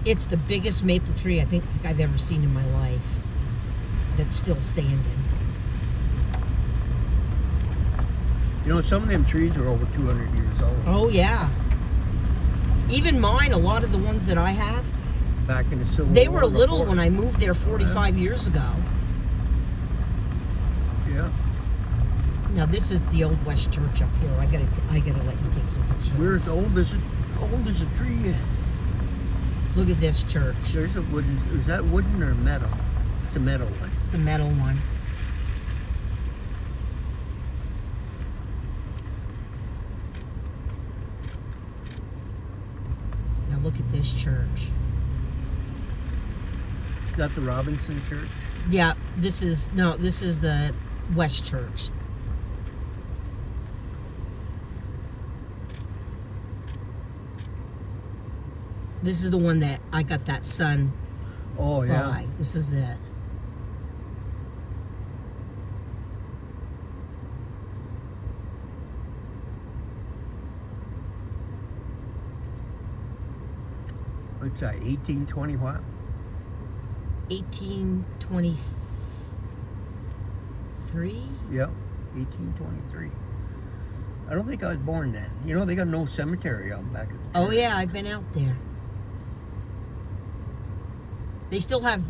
It's the biggest maple tree I think I've ever seen in my life that's still standing. You know, some of them trees are over 200 years old. Oh, yeah. Even mine, a lot of the ones that I have, Back in the Civil War. they were little before. when I moved there 45 years ago. Yeah. Now this is the old West Church up here. I gotta let you take some pictures. We're as old as a tree. Look at this church. There's a wooden. Is that wooden or metal? It's a metal one. It's a metal one. Now look at this church. Is that the Robinson Church? Yeah, this is the West Church. This is the one that I got that son Oh yeah. by. This is it. What's that? 1820 what? 1823. Yep. 1823. I don't think I was born then. You know, they got no cemetery out back at the church. Oh yeah, I've been out there. They still have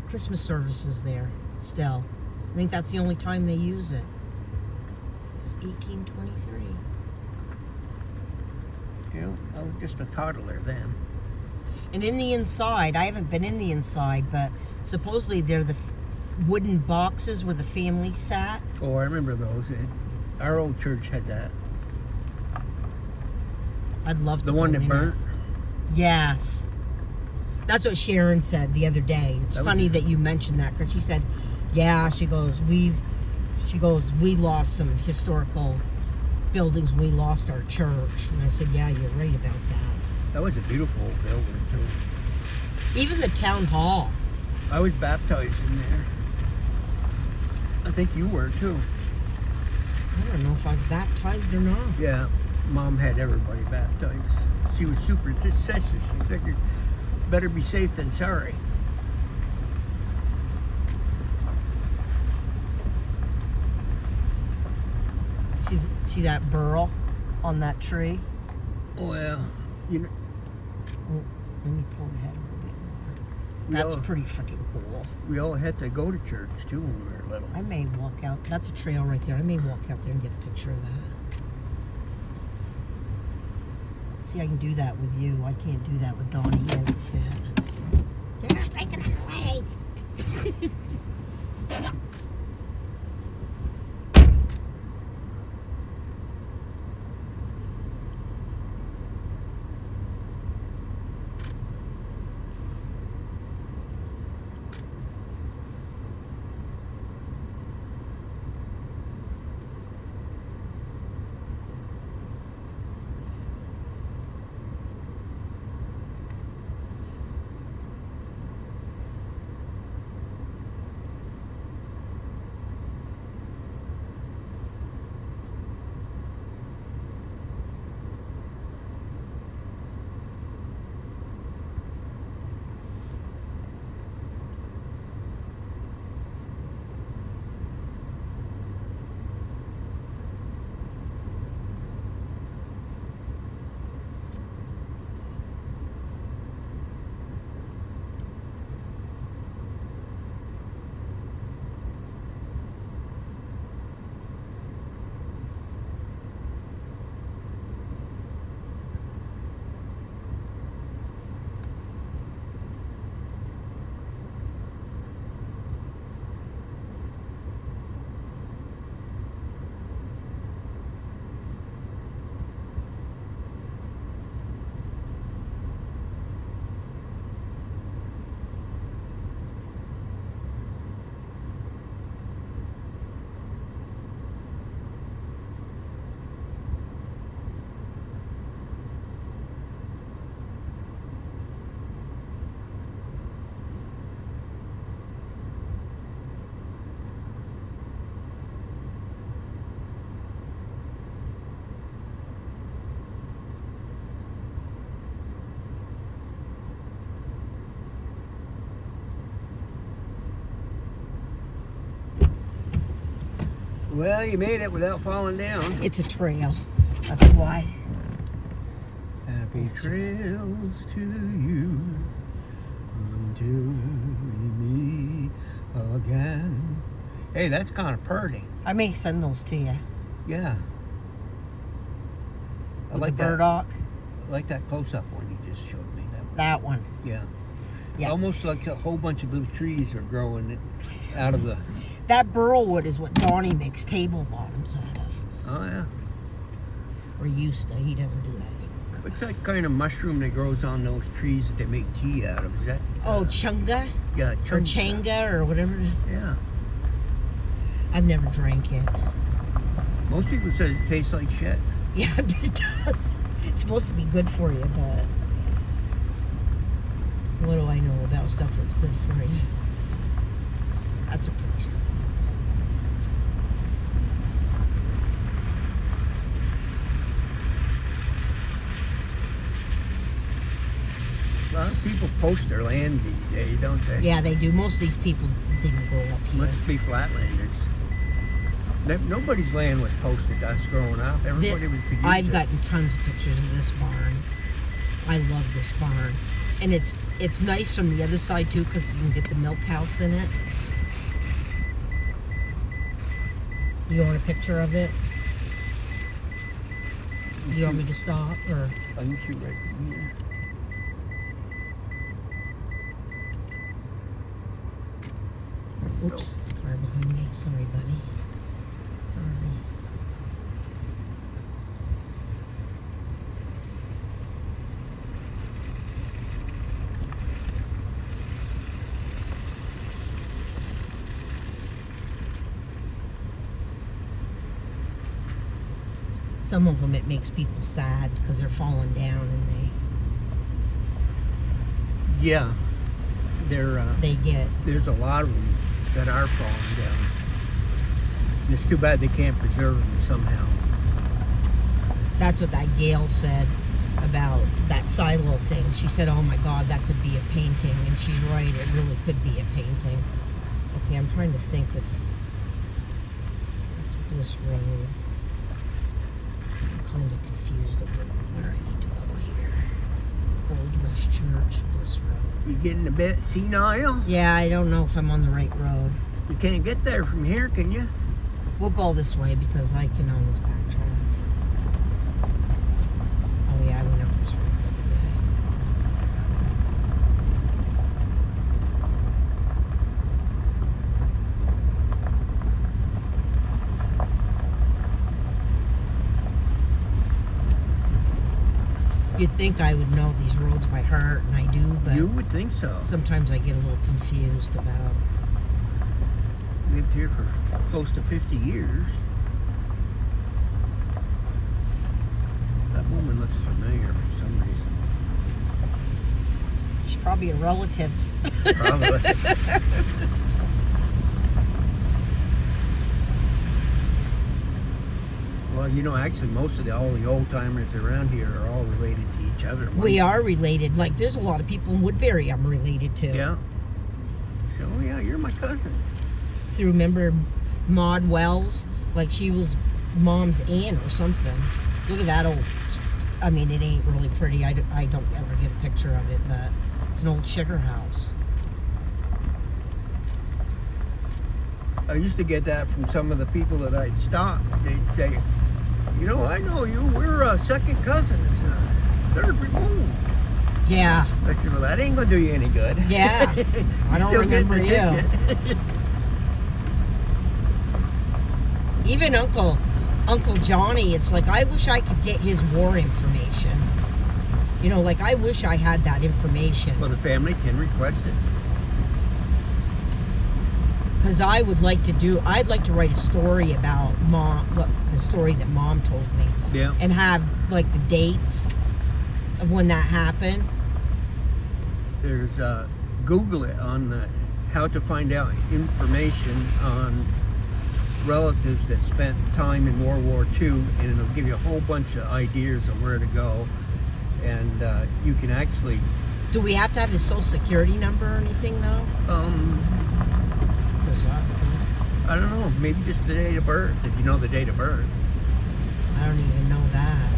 Christmas services there still. I think that's the only time they use it. 1823. You know, I was just a toddler then. And in the inside, I haven't been in the inside, but supposedly they're the wooden boxes where the family sat. Oh, I remember those. Our old church had that. I'd love to The one go that in burnt? it. Yes. That's what Sharon said the other day. It's funny that you mentioned that because she said, yeah, she goes, we lost some historical buildings when we lost our church. And I said, yeah, you're right about that. That was a beautiful old building, too. Even the town hall. I was baptized in there. I think you were, too. I don't know if I was baptized or not. Yeah. Mom had everybody baptized. She was superstitious. She figured, better be safe than sorry. See that burl on that tree? Well, you know, Oh, let me pull the head a little bit more. That's pretty freaking cool. we all had to go to church, too, when we were little. I may walk out. That's a trail right there. I may walk out there and get a picture of that. See, I can do that with you. I can't do that with Donnie. He doesn't fit. You're breaking our way. Well, you made it without falling down. It's a trail. That's why. Happy trails to you until we meet again. Hey, that's kind of pretty. I may send those to you. Yeah. I With like the that. burdock. I like that close-up one you just showed me. That one. Yeah. Yeah. Almost like a whole bunch of little trees are growing out of the... That burlwood is what Donnie makes table bottoms out of. Oh, yeah. Or used to. He doesn't do that anymore. What's that kind of mushroom that grows on those trees that they make tea out of? Is that... Oh, chunga? Yeah, Or changa or whatever. Yeah. I've never drank it. Most people say it tastes like shit. Yeah, I bet it does. It's supposed to be good for you, but what do I know about stuff that's good for you? That's a pretty stuff. A lot of people post their land these days, don't they? Yeah, they do. Most of these people didn't grow up here. Must be flatlanders. Nobody's land was posted us growing up. Everybody was could use I've it. gotten tons of pictures of this barn. I love this barn. And it's nice from the other side too because you can get the milk house in it. You want a picture of it? You want me to stop or? I can shoot right from here. Oops, car behind me. Sorry, buddy. Sorry. Some of them it makes people sad because they're falling down and Yeah, they get. there's a lot of them that are falling down. And it's too bad they can't preserve them somehow. That's what that Gail said about that silo thing. She said, "Oh my God, that could be a painting," and she's right. It really could be a painting. Okay, I'm trying to think if it's Bliss Road. I'm kind of confused about where I need to go here. Old West Church, Bliss Road. You getting a bit senile? Yeah, I don't know if I'm on the right road. You can't get there from here, can you? We'll go this way because I can always backtrack. Oh yeah, I went up this road the other day. You'd think I would know these roads by heart, and I do, but You would think so. sometimes I get a little confused about. Lived here for close to 50 years. That woman looks familiar for some reason. She's probably a relative. Probably. Well, you know, actually, most of all the old timers around here are all related to each other. We are related. Like, there's a lot of people in Woodbury I'm related to. Yeah. So, oh, yeah, you're my cousin. Through, remember Maud Wells? Like, she was Mom's aunt or something. Look at that old. I mean, it ain't really pretty. I don't ever get a picture of it, but it's an old sugar house. I used to get that from some of the people that I'd stop. They'd say, you know, I know you. We're second cousins, third removed. Yeah. I said, well, that ain't going to do you any good. Yeah. I don't Still getting remember the you. ticket. Even Uncle Johnny, it's like, I wish I could get his war information. You know, like, I wish I had that information. Well, the family can request it. Because I'd like to write a story about Mom, the story that Mom told me. Yeah. And have, like, the dates of when that happened. There's, Google it on how to find out information on relatives that spent time in World War II, and it'll give you a whole bunch of ideas of where to go. And you can actually... Do we have to have his social security number or anything, though? 'Cause I don't know. Maybe just the date of birth, if you know the date of birth. I don't even know that.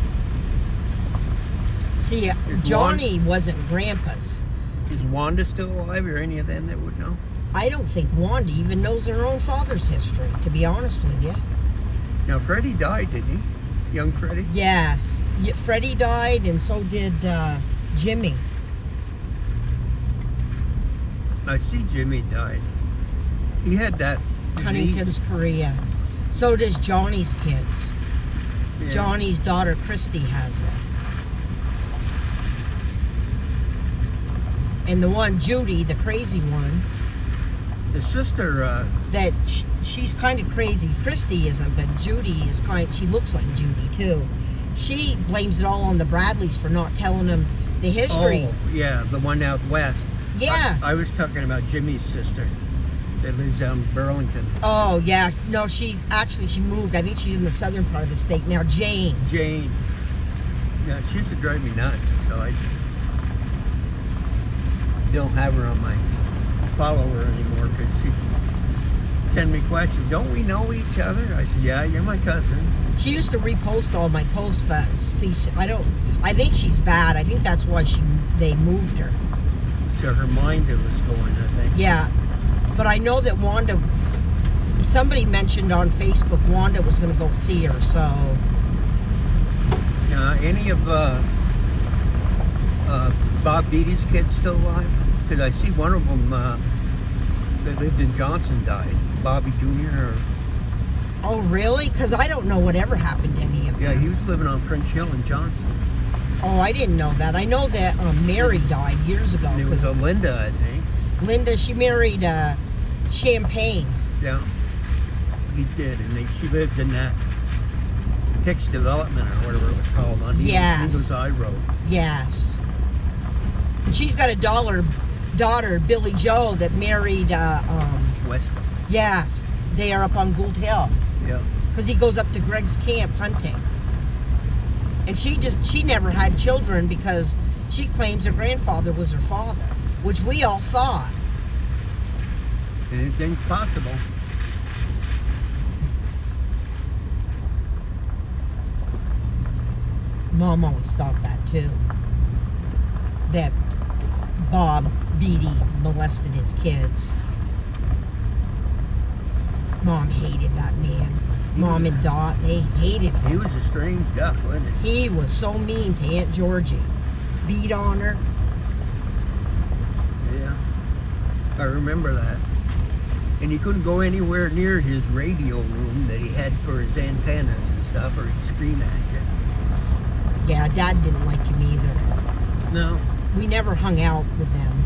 See, Johnny wasn't Grandpa's. Is Wanda still alive, or any of them that would know? I don't think Wanda even knows her own father's history, to be honest with you. Now, Freddie died, didn't he? Young Freddie? Yes. Freddie died, and so did Jimmy. I see Jimmy died. He had that disease. Huntington's chorea. So does Johnny's kids. Yeah. Johnny's daughter, Christy, has it. And the one, Judy, the crazy one, The sister, that she's kind of crazy. Christy isn't, but Judy is she looks like Judy, too. She blames it all on the Bradleys for not telling them the history. oh, yeah, the one out west. Yeah. I was talking about Jimmy's sister that lives out in Burlington. Oh, yeah. No, she moved. I think she's in the southern part of the state now. Jane. Jane. Yeah, she used to drive me nuts, so I don't have her on my follower anymore because she send me questions. Don't we know each other? I said, yeah, you're my cousin. She used to repost all my posts, but see, I think she's bad. I think that's why they moved her. So her mind was going, I think. Yeah, but I know that Wanda, somebody mentioned on Facebook Wanda was going to go see her, so. Any of Bob Beatty's kids still alive? Because I see one of them that lived in Johnson died. Bobby Jr. or... Oh, really? Because I don't know whatever happened to any of them. Yeah, he was living on French Hill in Johnson. Oh, I didn't know that. I know that Mary died years ago. And it was a Linda, I think. Linda, she married Champagne. Yeah, he did, and she lived in that Hicks Development or whatever it was called on Eagles Eye Road. Yes. And she's got a daughter, Billy Joe, that married. West. Yes, they are up on Gould Hill. Yeah. Because he goes up to Greg's camp hunting. And she never had children because she claims her grandfather was her father, which we all thought. Anything's possible. Mom always thought that too. That Bob Beatty molested his kids. Mom hated that man. Mom and Dot, they hated him. He was a strange duck, wasn't he? He was so mean to Aunt Georgie. Beat on her. Yeah. I remember that. And he couldn't go anywhere near his radio room that he had for his antennas and stuff, or he'd scream at you. Yeah, Dad didn't like him either. No. We never hung out with them.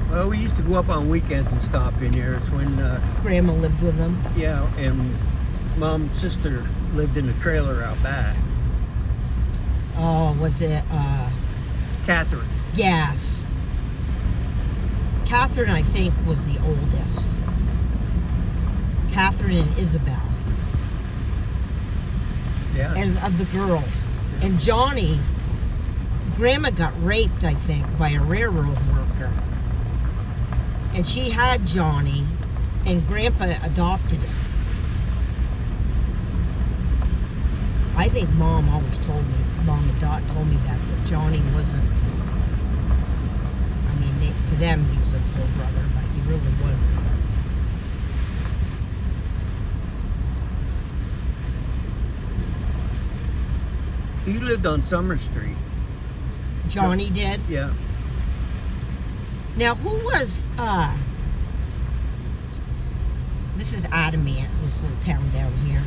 Well, we used to go up on weekends and stop in there. It's when, Grandma lived with them. yeah, and Mom and sister lived in a trailer out back. Oh, was it, Catherine. yes. Catherine, I think, was the oldest. Catherine and Isabel. Yeah. And of the girls. And Johnny, Grandma got raped, I think, by a railroad worker. And she had Johnny, and Grandpa adopted him. I think Mom and Dot told me that Johnny wasn't, I mean, to them he was a full brother, but he really wasn't. He lived on Summer Street. Johnny did? Yeah. Now, who was, this is Adamant, this little town down here.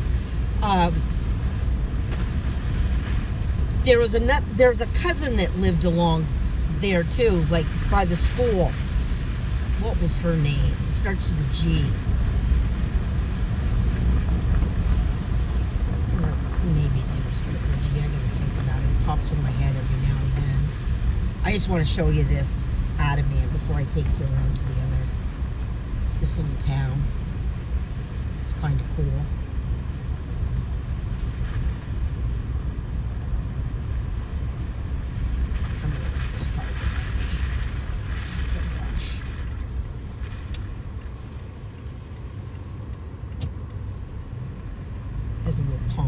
There was a cousin that lived along there too, like by the school. What was her name? It starts with a G. Or maybe it didn't start with a G. I gotta think about it. It pops in my head every now and then. I just want to show you this Adamant before I take you around to this little town. It's kind of cool. I'm gonna let this car go by. To rush. was a little calm.